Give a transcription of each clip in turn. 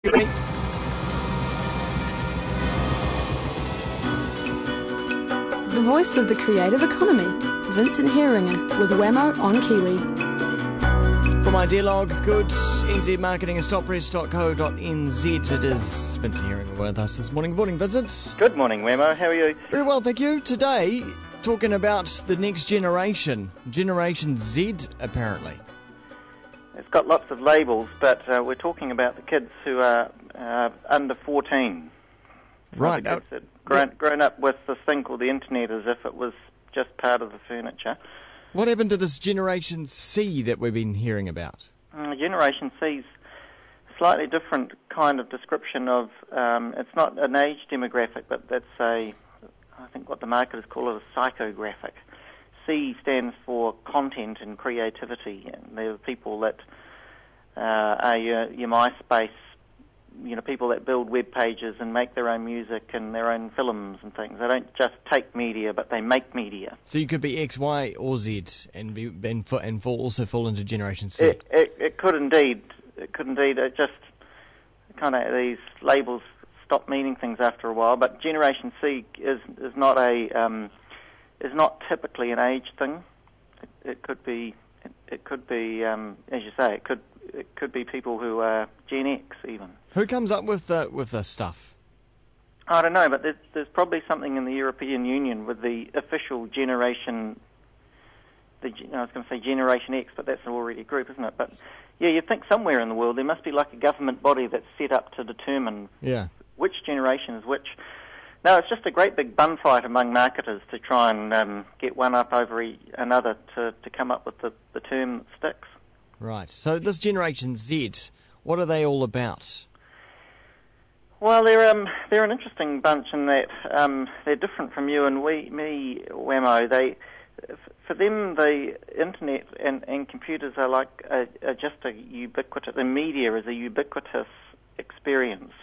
Kiwi. The voice of the creative economy, Vincent Heeringa with Wammo on Kiwi. For my dialogue, good NZ Marketing and stoppress.co.nz. It is Vincent Heeringa with us this morning. Good morning, Vincent. Good morning, Wammo. How are you? Very well, thank you. Today, talking about the next generation, Generation Z, apparently. It's got lots of labels, but we're talking about the kids who are under 14. Right. The kids that grown up with this thing called the internet as if it was just part of the furniture. What happened to this Generation C that we've been hearing about? Generation C's slightly different kind of description of, it's not an age demographic, but that's I think what the marketers call it a psychographic. C stands for content and creativity, and they're the people that are your MySpace, people that build web pages and make their own music and their own films and things. They don't just take media, but they make media. So you could be X, Y, or Z and also fall into Generation C. It could indeed. It could indeed. It just kind of these labels stop meaning things after a while. But Generation C is not typically an age thing. It could be. It could be, as you say. It could be people who are Gen X even. Who comes up with this stuff? I don't know, but there's probably something in the European Union with the official generation. I was going to say Generation X, but that's already a group, isn't it? But yeah, you'd think somewhere in the world there must be like a government body that's set up to determine which generation is which. No, it's just a great big bun fight among marketers to try and get one up over another to come up with the term that sticks. Right. So this Generation Z, what are they all about? Well, they're an interesting bunch in that they're different from you and me, Wammo. For them, the internet and computers are like just a ubiquitous. The media is a ubiquitous experience.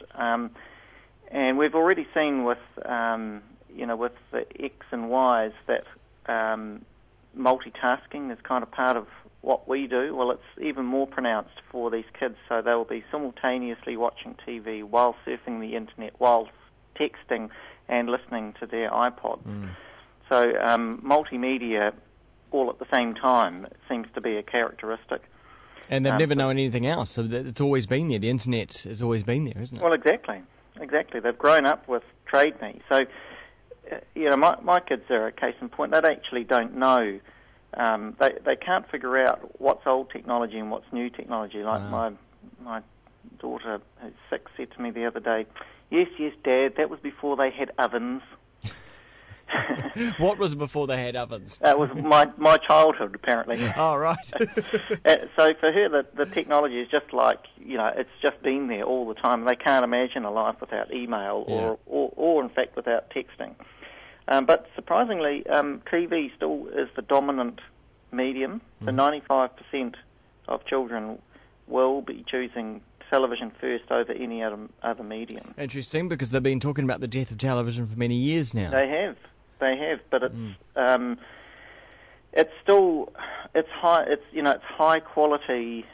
And we've already seen with with the X and Ys that multitasking is kind of part of what we do. Well, it's even more pronounced for these kids, so they will be simultaneously watching TV while surfing the internet, while texting and listening to their iPod. So multimedia all at the same time seems to be a characteristic. And they've never known anything else, so it's always been there. The internet has always been there, isn't it? Well, exactly. They've grown up with Trade Me. So, my kids are a case in point. They actually don't know. They can't figure out what's old technology and what's new technology. Like my daughter, who's 6, said to me the other day, yes, Dad, that was before they had ovens. What was before they had ovens? That was my childhood, apparently. Oh, right. So for her, the technology is just like, it's just been there all the time. They can't imagine a life without email or in fact, without texting. But surprisingly, TV still is the dominant medium. So 95% of children will be choosing television first over any other medium. Interesting, because they've been talking about the death of television for many years now. They have, but it's high quality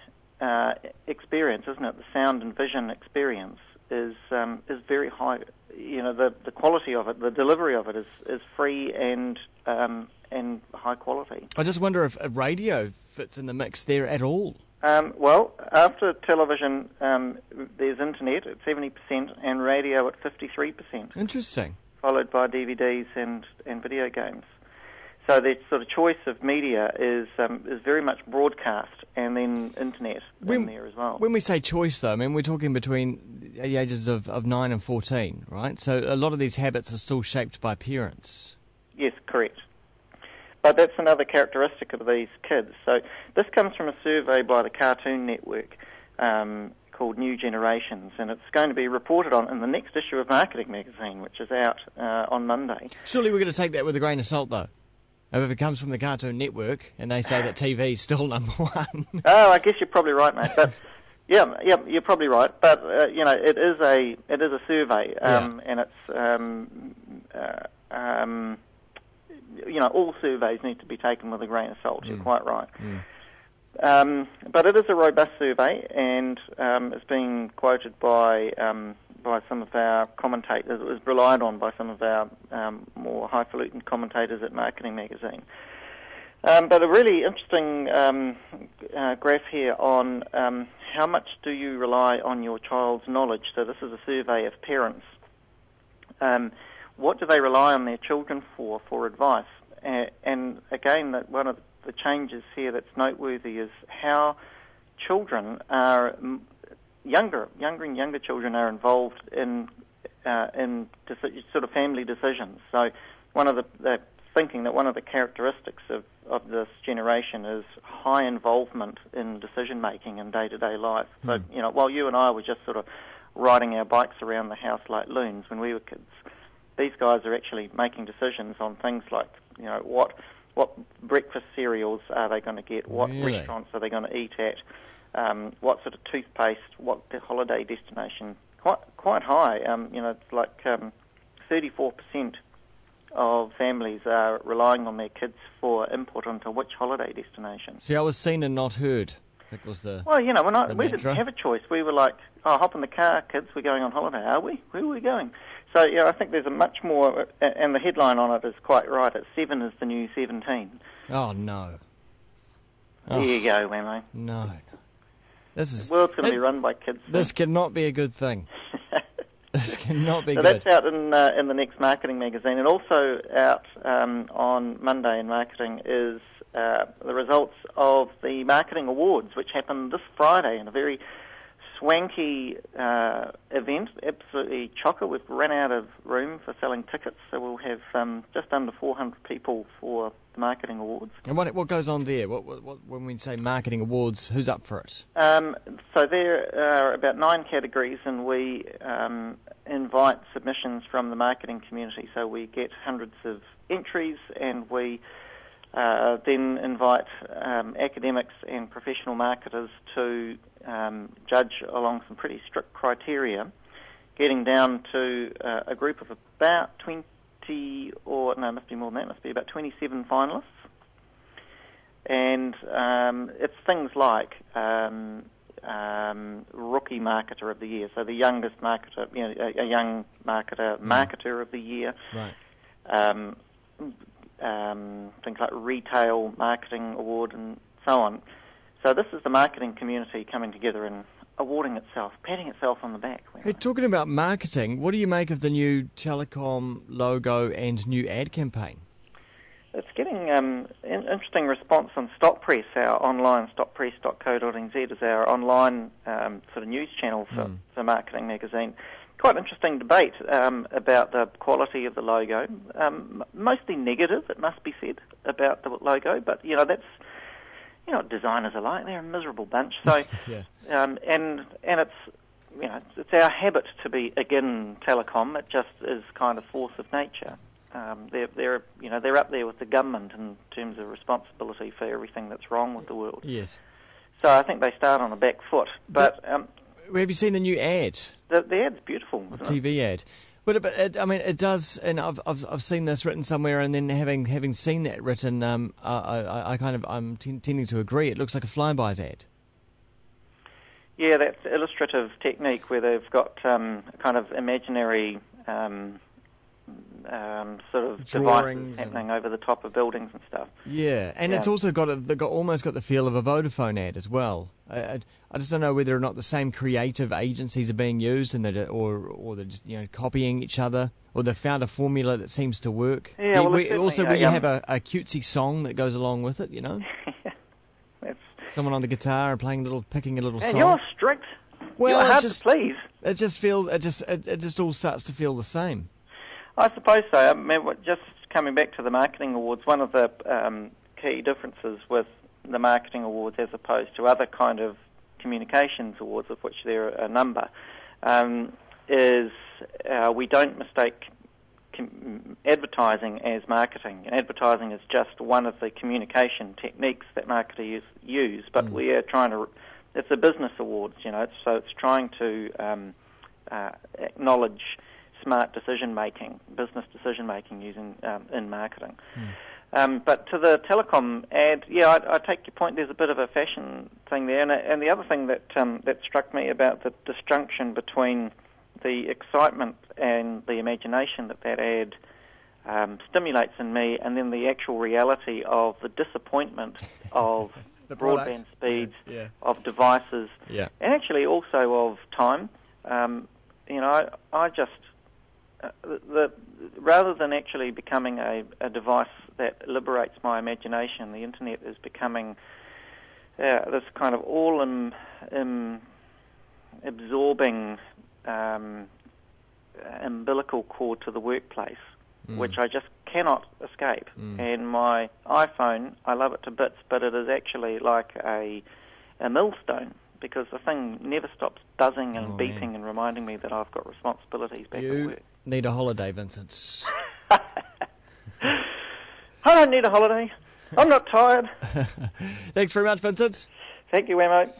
experience, isn't it? The sound and vision experience is very high. The quality of it, the delivery of it is free and high quality. I just wonder if radio fits in the mix there at all. Well, after television, there's internet at 70% and radio at 53%. Interesting. Followed by DVDs and video games. So the sort of choice of media is very much broadcast and then internet in there as well. When we say choice, though, I mean, we're talking between the ages of 9 and 14, right? So a lot of these habits are still shaped by parents. Yes, correct. But that's another characteristic of these kids. So this comes from a survey by the Cartoon Network called New Generations, and it's going to be reported on in the next issue of Marketing Magazine, which is out on Monday. Surely we're going to take that with a grain of salt, though. If it comes from the Cartoon Network and they say that TV is still number one. Oh, I guess you're probably right, mate. But yeah, you're probably right. But it is a survey, and it's all surveys need to be taken with a grain of salt. You're quite right. But it is a robust survey, and it's being quoted by some of our commentators. It was relied on by some of our more highfalutin commentators at Marketing Magazine. But a really interesting graph here on how much do you rely on your child's knowledge. So this is a survey of parents. What do they rely on their children for advice? And again, one of the changes here that's noteworthy is how children are younger and younger children are involved in sort of family decisions. So one of the thinking that one of the characteristics of this generation is high involvement in decision making in day-to-day life. So while you and I were just sort of riding our bikes around the house like loons when we were kids, these guys are actually making decisions on things like what breakfast cereals are they going to get, what restaurants are they going to eat at, what sort of toothpaste, what the holiday destination. Quite high. It's like 34% of families are relying on their kids for input into which holiday destination. See, I was seen and not heard. I think was the we didn't have a choice. We were like, hop in the car, kids, we're going on holiday, are we? Where are we going? So, I think there's a much more, and the headline on it is quite right, it's 7 is the new 17. Oh, no. There you go, Wammo. No. The world's going to be run by kids. This cannot be a good thing. This cannot be good. So that's out in the next Marketing Magazine, and also out on Monday in Marketing is the results of the Marketing Awards, which happened this Friday in a very swanky event, absolutely chocker. We've run out of room for selling tickets, so we'll have just under 400 people for the Marketing Awards. And what goes on there? What when we say Marketing Awards, who's up for it? So there are about 9 categories, and we invite submissions from the marketing community. So we get hundreds of entries, and we then invite academics and professional marketers to judge along some pretty strict criteria, getting down to a group of about 20, or no, it must be more than that, it must be about 27 finalists. And it's things like Rookie Marketer of the Year, so the youngest marketer, a young marketer of the year. Right. Things like Retail Marketing Award and so on. So this is the marketing community coming together and awarding itself, patting itself on the back. Hey, talking about marketing, what do you make of the new telecom logo and new ad campaign? It's getting an interesting response on Stop Press, our online, stoppress.co.nz is our online sort of news channel for Marketing Magazine. Quite interesting debate about the quality of the logo. Mostly negative, it must be said, about the logo, but that's what designers are like. They're a miserable bunch. So, yeah. And it's it's our habit to be against telecom. It just is kind of force of nature. They're up there with the government in terms of responsibility for everything that's wrong with the world. Yes. So I think they start on a back foot. But have you seen the new ad? The ad's beautiful. The TV ad. But it does, and I've seen this written somewhere, and then having seen that written, I'm tending to agree. It looks like a Flybuys ad. Yeah, that's illustrative technique where they've got kind of imaginary sort of drawings devices happening over the top of buildings and stuff. Yeah, and it's also almost got the feel of a Vodafone ad as well. I just don't know whether or not the same creative agencies are being used, and or they're just copying each other, or they've found a formula that seems to work. Yeah, also when you have a cutesy song that goes along with it, someone on the guitar and picking a little song. And you're strict. Well, you're hard to please. It just all starts to feel the same. I suppose so. I mean, just coming back to the Marketing Awards, one of the key differences with the Marketing Awards as opposed to other kind of communications awards, of which there are a number, is we don't mistake advertising as marketing. And advertising is just one of the communication techniques that marketers use, but we are trying to... It's a business awards, so it's trying to acknowledge smart decision-making, business decision-making using in marketing. But to the telecom ad, yeah, I take your point. There's a bit of a fashion thing there, and the other thing that struck me about the disjunction between the excitement and the imagination that ad stimulates in me, and then the actual reality of the disappointment of The broadband product. speeds, Yeah. of devices, Yeah. and actually also of time. I just rather than actually becoming a device that liberates my imagination, the internet is becoming this kind of absorbing umbilical cord to the workplace, which I just cannot escape. And my iPhone, I love it to bits, but it is actually like a millstone, because the thing never stops buzzing and beeping and reminding me that I've got responsibilities back at work. Need a holiday, Vincent. I don't need a holiday. I'm not tired. Thanks very much, Vincent. Thank you, Wammo.